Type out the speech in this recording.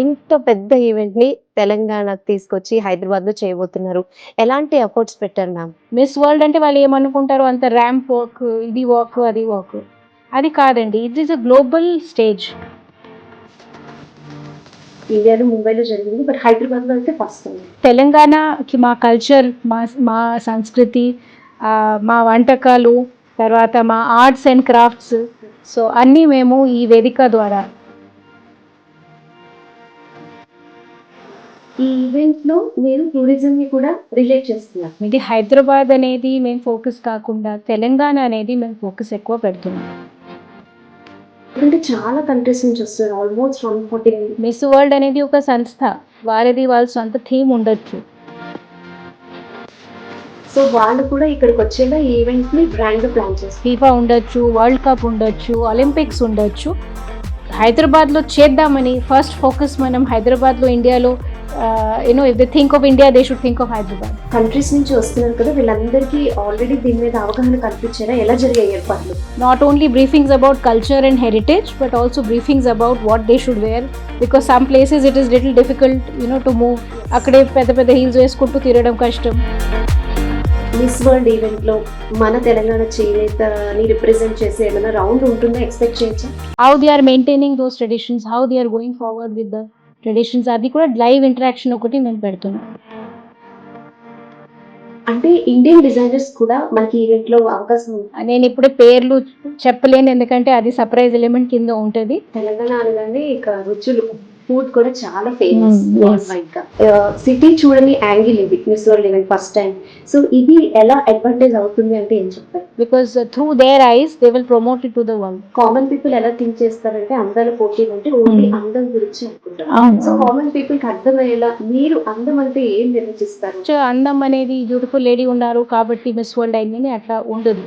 ఇంత పెద్ద ఈవెంట్‌ని తెలంగాణకు తీసుకొచ్చి హైదరాబాద్‌లో చేయబోతున్నారు. ఎలాంటి ఎఫర్ట్స్ పెట్టారు మ్యామ్? మిస్ వరల్డ్ అంటే వాళ్ళు ఏమనుకుంటారు, అంత ర్యాంప్ వాక్, ఇది వాక్, అది వాక్. అది కాదండి. It is a global stage. ఇండియాలో ముంబైలో జరిగింది. బట్ హైదరాబాద్‌లో అయితే ఫస్ట్ టైమ్. తెలంగాణకి మా కల్చర్, మా సంస్కృతి, మా వంటకాలు, తర్వాత మా ఆర్ట్స్ అండ్ క్రాఫ్ట్స్, సో అన్నీ మేము ఈ వేదిక ద్వారా. ఈ ఈవెంట్‌లో మీరు టూరిజంని కూడా రిలేట్ చేస్తున్నారు. ఇది హైదరాబాద్ అనేది మేము ఫోకస్ కాకుండా తెలంగాణ అనేది మేము ఫోకస్ ఎక్కువ పెడుతున్నాం. అంటే చాలా కంట్రీస్ నుంచి వస్తారు. ఆల్మోస్ట్ 140. మిస్ వరల్డ్ అనేది ఒక సంస్థ. వాళ్ళది వాళ్ళ సొంత థీమ్ ఉండొచ్చు. సో వాళ్ళు కూడా ఇక్కడికి వచ్చేలా ఈ ఈవెంట్‌ని గ్రాండ్‌గా ప్లాన్ చేస్తారు. ఫీఫా ఉండొచ్చు, వరల్డ్ కప్ ఉండొచ్చు, ఒలింపిక్స్ ఉండొచ్చు. హైదరాబాద్లో చేద్దామని ఫస్ట్ ఫోకస్ మనం హైదరాబాద్లో, ఇండియాలో if they think of India they should think of Hyderabad. Countries నుంచి వస్తున్నారు కదా, వీళ్ళందరికీ ఆల్రెడీ దీని మీద అవగాహన కల్పించారా? ఎలా జరిగాయి ఏర్పాట్లు? Not only briefings about culture and heritage, but also briefings about what they should wear, because some places it is little difficult, to move. అక్కడే పెద్ద పెద్ద హీల్స్ వేసుకుంటూ తిరగడం కష్టం. మిస్ వరల్డ్ ఈవెంట్లో మన తెలంగాణ చేనేతని రిప్రజెంట్ చేసే ఏమైనా రౌండ్ ఉంటుందా? ఎక్స్పెక్ట్ చేయొచ్చా? How they are maintaining those traditions, how they are going forward with the traditions, అది కూడా లైవ్ ఇంటరాక్షన్ ఒకటి నేను పెడుతున్నాను. అంటే ఇండియన్ డిజైనర్స్ కూడా మనకి ఈవెంట్లో అవకాశం ఉంది. నేను ఇప్పుడే పేర్లు చెప్పలేను, ఎందుకంటే అది సర్ప్రైజ్ ఎలిమెంట్ కింద ఉంటుంది. తెలంగాణ అనగానే ఇక రుచులు, ఫుడ్ కూడా చాలా ఫేమస్ వరల్డ్ వైడ్ గా. సిటీ చూడని యాంగిల్ ఇది miss world event first time. So ఇది ఎలా అడ్వాంటేజ్ అవుతుంది అంటే ఏం చెప్తారు? Because through there ice they will promote it to the world. Common people ఎలా థింక్ చేస్తారంటే అందాల పోటీలు అంటే ఓన్లీ అందం గురించి అనుకుంటారు. సో కామన్ పీపుల్ కి అర్థమయ్యేలా మీరు అందం అంటే ఏం నిర్వచిస్తారు? అందం అనేది బ్యూటిఫుల్ లేడీ ఉన్నారు కాబట్టి మిస్ వరల్డ్ అయిందని అట్లా ఉండదు.